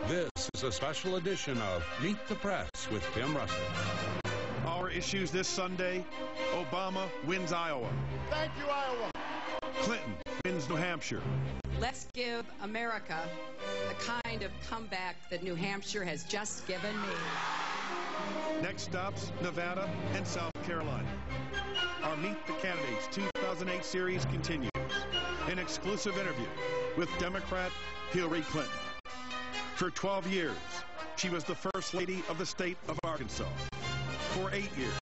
This is a special edition of Meet the Press with Tim Russert. Our issues this Sunday: Obama wins Iowa. Thank you, Iowa. Clinton wins New Hampshire. Let's give America the kind of comeback that New Hampshire has just given me. Next stops, Nevada and South Carolina. Our Meet the Candidates 2008 series continues. An exclusive interview with Democrat Hillary Clinton. For 12 years, she was the First Lady of the state of Arkansas. For 8 years,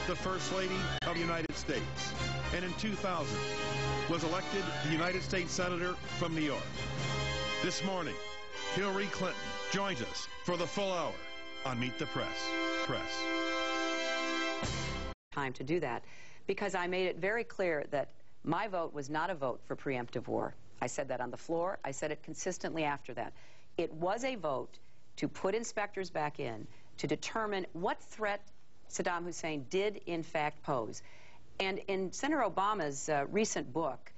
the First Lady of the United States. And in 2000, was elected the United States Senator from New York. This morning, Hillary Clinton joins us for the full hour on Meet the Press. Time to do that, because I made it very clear that my vote was not a vote for preemptive war. I said that on the floor. I said it consistently after that. It was a vote to put inspectors back in to determine what threat Saddam Hussein did in fact pose. And in Senator Obama's recent book,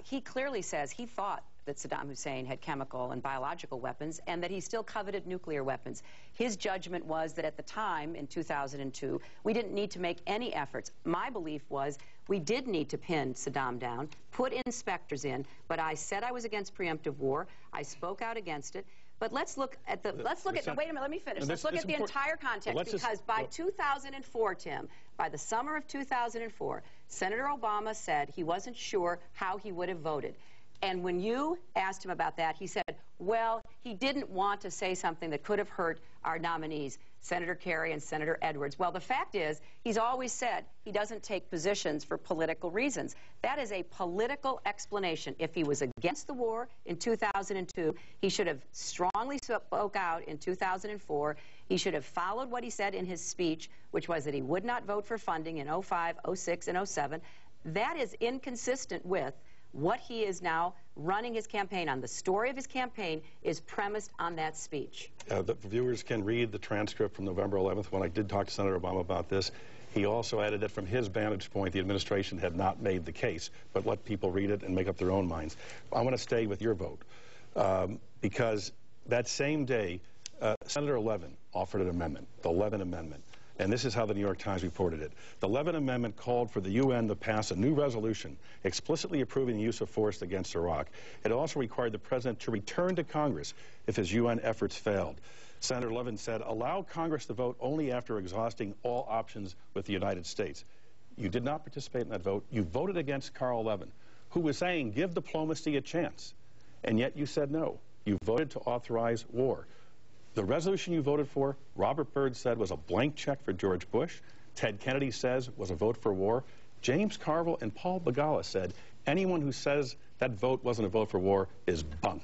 he clearly says he thought that Saddam Hussein had chemical and biological weapons and that he still coveted nuclear weapons. His judgment was that at the time, in 2002, we didn't need to make any efforts. My belief was we did need to pin Saddam down, put inspectors in, but I said I was against preemptive war. I spoke out against it. But let's look at the, wait a minute, let me finish. Let's look at the entire context, because by 2004, Tim, by the summer of 2004, Senator Obama said he wasn't sure how he would have voted. And when you asked him about that, he said, well, he didn't want to say something that could have hurt our nominees, Senator Kerry and Senator Edwards. Well, the fact is, he's always said he doesn't take positions for political reasons. That is a political explanation. If he was against the war in 2002, he should have strongly spoke out in 2004. He should have followed what he said in his speech, which was that he would not vote for funding in 05, 06, and 07. That is inconsistent with what he is now running his campaign on. The story of his campaign is premised on that speech. The viewers can read the transcript from November 11th when I did talk to Senator Obama about this. He also added that from his vantage point, the administration had not made the case, but let people read it and make up their own minds. I want to stay with your vote, because that same day, Senator Levin offered an amendment, the Levin Amendment. And this is how the New York Times reported it. The Levin Amendment called for the UN to pass a new resolution explicitly approving the use of force against Iraq. It also required the president to return to Congress if his UN efforts failed. Senator Levin said, allow Congress to vote only after exhausting all options with the United States. You did not participate in that vote. You voted against Carl Levin, who was saying, give diplomacy a chance. And yet you said no. You voted to authorize war. The resolution you voted for, Robert Byrd said, was a blank check for George Bush. Ted Kennedy says was a vote for war. James Carville and Paul Begala said anyone who says that vote wasn't a vote for war is bunk.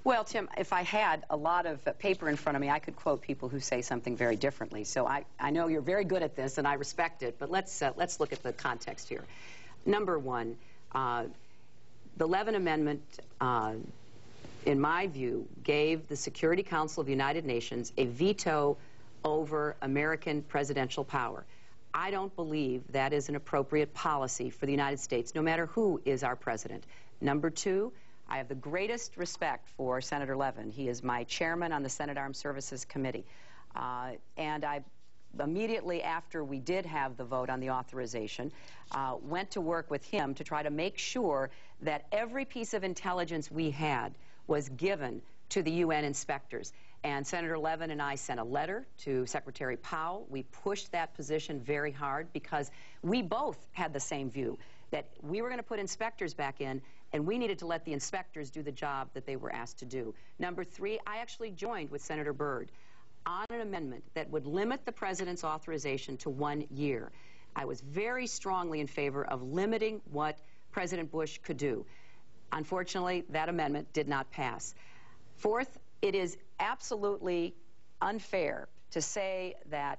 Well, Tim, if I had a lot of paper in front of me, I could quote people who say something very differently. So I know you're very good at this, and I respect it, but let's look at the context here. Number one, the Levin Amendment, in my view, gave the Security Council of the United Nations a veto over American presidential power. I don't believe that is an appropriate policy for the United States, no matter who is our president. Number two, I have the greatest respect for Senator Levin. He is my chairman on the Senate Armed Services Committee. And I immediately after we did have the vote on the authorization, went to work with him to try to make sure that every piece of intelligence we had was given to the UN inspectors. And Senator Levin and I sent a letter to Secretary Powell. We pushed that position very hard because we both had the same view, that we were going to put inspectors back in, and we needed to let the inspectors do the job that they were asked to do. Number three, I actually joined with Senator Byrd on an amendment that would limit the president's authorization to 1 year. I was very strongly in favor of limiting what President Bush could do. Unfortunately, that amendment did not pass. Fourth, it is absolutely unfair to say that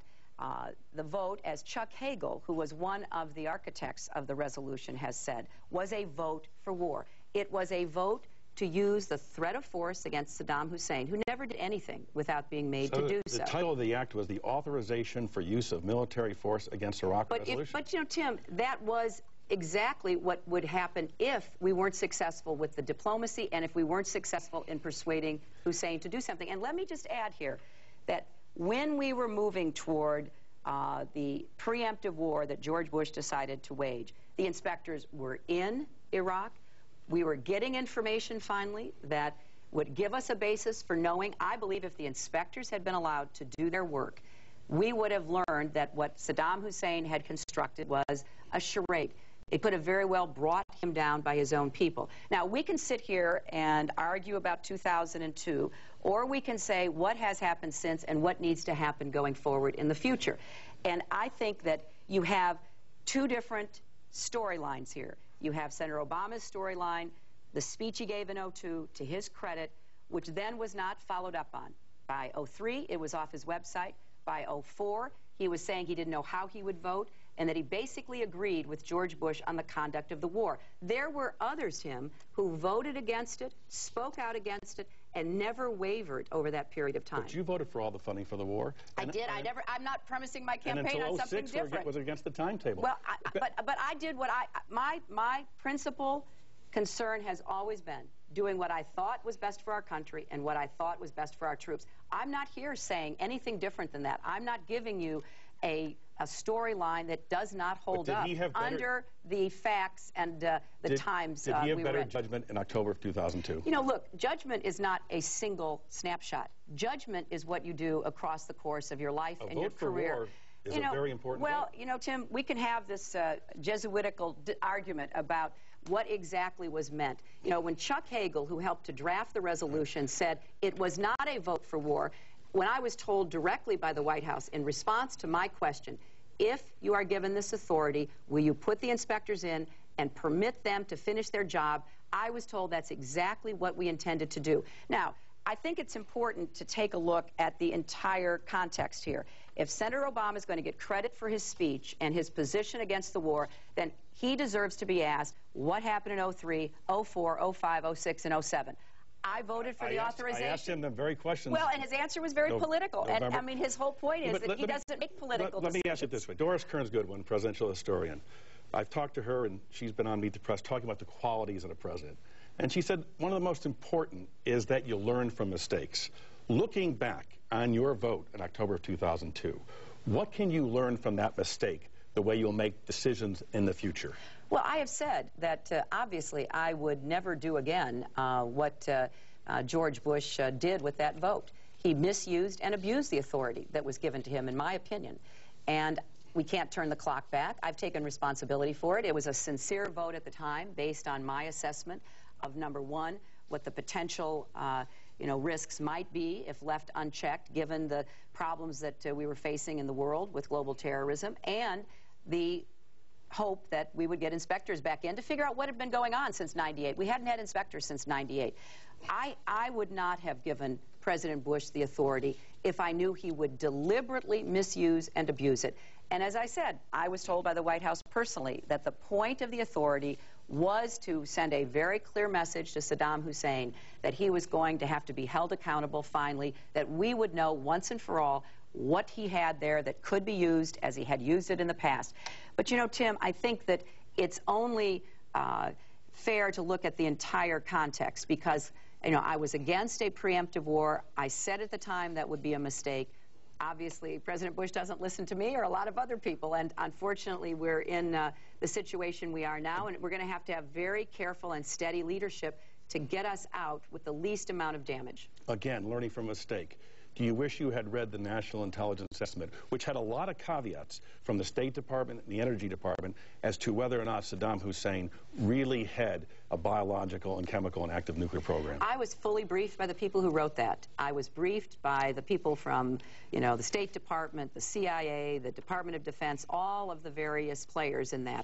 the vote, as Chuck Hagel, who was one of the architects of the resolution, has said, was a vote for war. It was a vote to use the threat of force against Saddam Hussein, who never did anything without being made to do so. The title of the act was the Authorization for Use of Military Force Against Iraq Resolution. But, you know, Tim, that was exactly what would happen if we weren't successful with the diplomacy and if we weren't successful in persuading Hussein to do something. And let me just add here that when we were moving toward the preemptive war that George Bush decided to wage, the inspectors were in Iraq. We were getting information finally that would give us a basis for knowing. I believe if the inspectors had been allowed to do their work, we would have learned that what Saddam Hussein had constructed was a charade. It could have very well brought him down by his own people. Now, we can sit here and argue about 2002, or we can say what has happened since and what needs to happen going forward in the future. And I think that you have two different storylines here. You have Senator Obama's storyline, the speech he gave in 2002, to his credit, which then was not followed up on. By 2003, it was off his website. By 2004, he was saying he didn't know how he would vote, and that he basically agreed with George Bush on the conduct of the war. There were others, Tim, who voted against it, spoke out against it, and never wavered over that period of time. But you voted for all the funding for the war. I did. I'm not premising my campaign on something different. And was against the timetable. Well, but I did what my principal concern has always been doing what I thought was best for our country and what I thought was best for our troops. I'm not here saying anything different than that. I'm not giving you a storyline that does not hold up under the facts and the times we were in. Did he have better judgment in October of 2002? You know, look, judgment is not a single snapshot. Judgment is what you do across the course of your life and your career. A vote for war is a very important Well, vote. you know, Tim, we can have this Jesuitical argument about what exactly was meant. You know, when Chuck Hagel, who helped to draft the resolution, said it was not a vote for war, when I was told directly by the White House in response to my question, if you are given this authority, will you put the inspectors in and permit them to finish their job, I was told that's exactly what we intended to do. Now, I think it's important to take a look at the entire context here. If Senator Obama is going to get credit for his speech and his position against the war, then he deserves to be asked what happened in 2003, 2004, 2005, 2006, and 2007. I voted for the authorization. I asked him the very questions. Well, and his answer was very political. And I mean, his whole point is that he doesn't make political decisions. Let me ask it this way. Doris Kearns Goodwin, presidential historian, I've talked to her, and she's been on Meet the Press talking about the qualities of a president. And she said one of the most important is that you learn from mistakes. Looking back on your vote in October of 2002, what can you learn from that mistake, the way you'll make decisions in the future? Well, I have said that obviously I would never do again what George Bush did with that vote. He misused and abused the authority that was given to him, in my opinion. And we can't turn the clock back. I've taken responsibility for it. It was a sincere vote at the time based on my assessment of, number one, what the potential risks might be if left unchecked, given the problems that we were facing in the world with global terrorism, and the hope that we would get inspectors back in to figure out what had been going on since '98. We hadn't had inspectors since '98. I would not have given President Bush the authority if I knew he would deliberately misuse and abuse it. And as I said, I was told by the White House personally that the point of the authority was to send a very clear message to Saddam Hussein that he was going to have to be held accountable finally, that we would know once and for all what he had there that could be used as he had used it in the past. But you know, Tim, I think that it's only fair to look at the entire context because, you know, I was against a preemptive war. I said at the time that would be a mistake. Obviously, President Bush doesn't listen to me or a lot of other people, and unfortunately, we're in the situation we are now, and we're going to have very careful and steady leadership to get us out with the least amount of damage. Again, learning from a mistake. Do you wish you had read the National Intelligence Estimate, which had a lot of caveats from the State Department and the Energy Department as to whether or not Saddam Hussein really had a biological and chemical and active nuclear program? I was fully briefed by the people who wrote that. I was briefed by the people from, you know, the State Department, the CIA, the Department of Defense, all of the various players in that.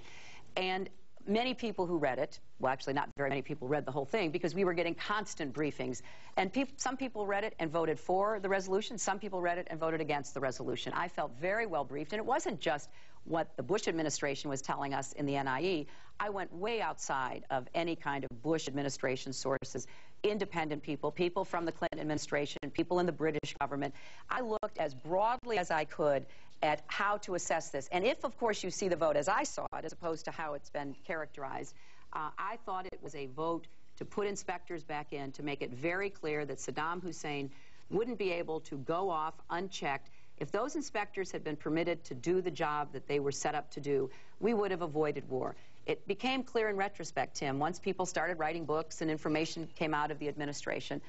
And many people who read it, well, actually not very many people read the whole thing because we were getting constant briefings. And some people read it and voted for the resolution. Some people read it and voted against the resolution. I felt very well briefed. And it wasn't just what the Bush administration was telling us in the NIE, I went way outside of any kind of Bush administration sources, independent people, people from the Clinton administration, people in the British government. I looked as broadly as I could at how to assess this. And if, of course, you see the vote as I saw it, as opposed to how it's been characterized, I thought it was a vote to put inspectors back in, to make it very clear that Saddam Hussein wouldn't be able to go off unchecked. If those inspectors had been permitted to do the job that they were set up to do, we would have avoided war. It became clear in retrospect, Tim, once people started writing books and information came out of the administration,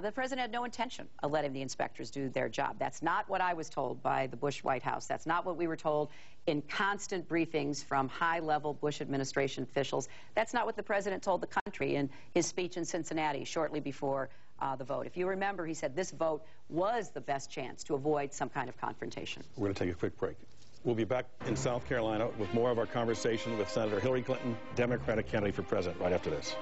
the president had no intention of letting the inspectors do their job. That's not what I was told by the Bush White House. That's not what we were told in constant briefings from high-level Bush administration officials. That's not what the president told the country in his speech in Cincinnati shortly before the vote. If you remember, he said this vote was the best chance to avoid some kind of confrontation. We're going to take a quick break. We'll be back in South Carolina with more of our conversation with Senator Hillary Clinton, Democratic candidate for president, right after this.